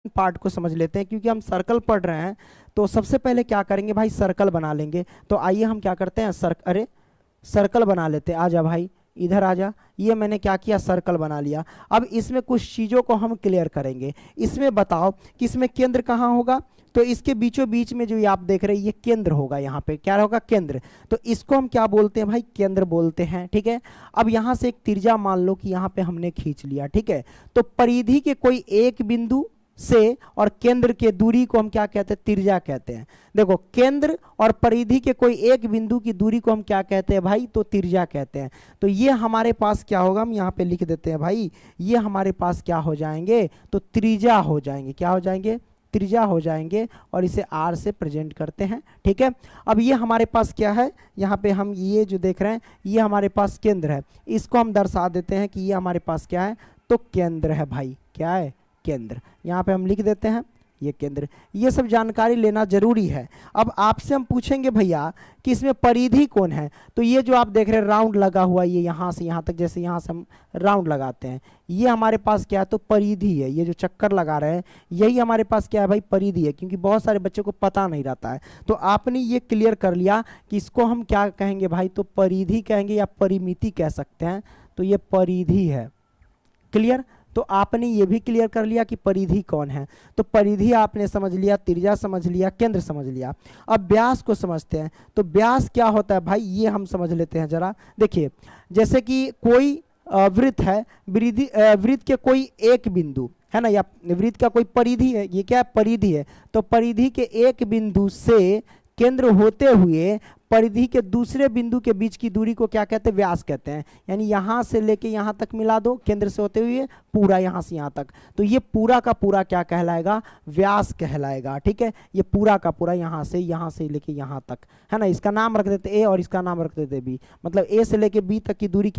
Part को समझ लेते हैं, क्योंकि हम सर्कल पढ़ रहे हैं। तो सबसे पहले क्या करेंगे भाई, सर्कल बना लेंगे। तो आइए हम क्या करते हैं, सर्कल बना लेते हैं। आजा भाई इधर आजा। ये मैंने क्या किया, सर्कल बना लिया। अब इसमें कुछ चीज़ों को हम क्लियर करेंगे। इसमें बताओ कि इसमें केंद्र कहाँ होगा। तो इसके बीचों बीच में जो ये आप देख रहे हैं, ये केंद्र होगा। यहाँ पे क्या होगा, केंद्र। तो इसको हम क्या बोलते हैं भाई, केंद्र बोलते हैं। ठीक है। अब यहाँ से एक त्रिज्या मान लो कि यहाँ पे हमने खींच लिया। ठीक है। तो परिधि के कोई एक बिंदु से और केंद्र के दूरी को हम क्या कहते हैं, त्रिज्या कहते हैं। देखो, केंद्र और परिधि के कोई एक बिंदु की दूरी को हम क्या कहते हैं भाई, तो त्रिज्या कहते हैं। तो ये हमारे पास क्या होगा, हम यहाँ पे लिख देते हैं भाई, ये हमारे पास क्या हो जाएंगे, तो त्रिज्या हो जाएंगे। क्या हो जाएंगे, त्रिज्या हो जाएंगे। और इसे आर से प्रेजेंट करते हैं। ठीक है। अब ये हमारे पास क्या है, यहाँ पे हम ये जो देख रहे हैं, ये हमारे पास केंद्र है। इसको हम दर्शा देते हैं कि ये हमारे पास क्या है, तो केंद्र है भाई। क्या है, केंद्र। यहाँ पे हम लिख देते हैं ये केंद्र। ये सब जानकारी लेना जरूरी है। अब आपसे हम पूछेंगे भैया कि इसमें परिधि कौन है। तो ये जो आप देख रहे हैं राउंड लगा हुआ, ये यहाँ से यहाँ तक, जैसे यहाँ से हम राउंड लगाते हैं, ये हमारे पास क्या है, तो परिधि है। ये जो चक्कर लगा रहे हैं, यही हमारे पास क्या है भाई, परिधि है। क्योंकि बहुत सारे बच्चों को पता नहीं रहता है। तो आपने ये क्लियर कर लिया कि इसको हम क्या कहेंगे भाई, तो परिधि कहेंगे या परिमिति कह सकते हैं। तो ये परिधि है। क्लियर। तो आपने ये भी क्लियर कर लिया कि परिधि कौन है। तो परिधि आपने समझ लिया, त्रिज्या समझ लिया, केंद्र समझ लिया। अब व्यास को समझते हैं। तो व्यास क्या होता है भाई, ये हम समझ लेते हैं जरा। देखिए, जैसे कि कोई वृत्त है, वृत्त के कोई एक बिंदु है ना, या वृत्त का कोई परिधि है, ये क्या है, परिधि है। तो परिधि के एक बिंदु से केंद्र होते हुए परिधि के दूसरे बिंदु के बीच की दूरी को क्या कहते हैं, व्यास कहते हैं। यानी यहाँ से लेके यहाँ तक मिला दो, केंद्र से होते हुए पूरा यहाँ से यहाँ तक। तो ये पूरा का पूरा क्या कहलाएगा, व्यास कहलाएगा। ठीक है। ये पूरा का पूरा यहाँ से लेके यहाँ तक है ना। इसका नाम रख देते ए और इसका नाम रख देते बी। मतलब ए से लेके बी तक की दूरी क्या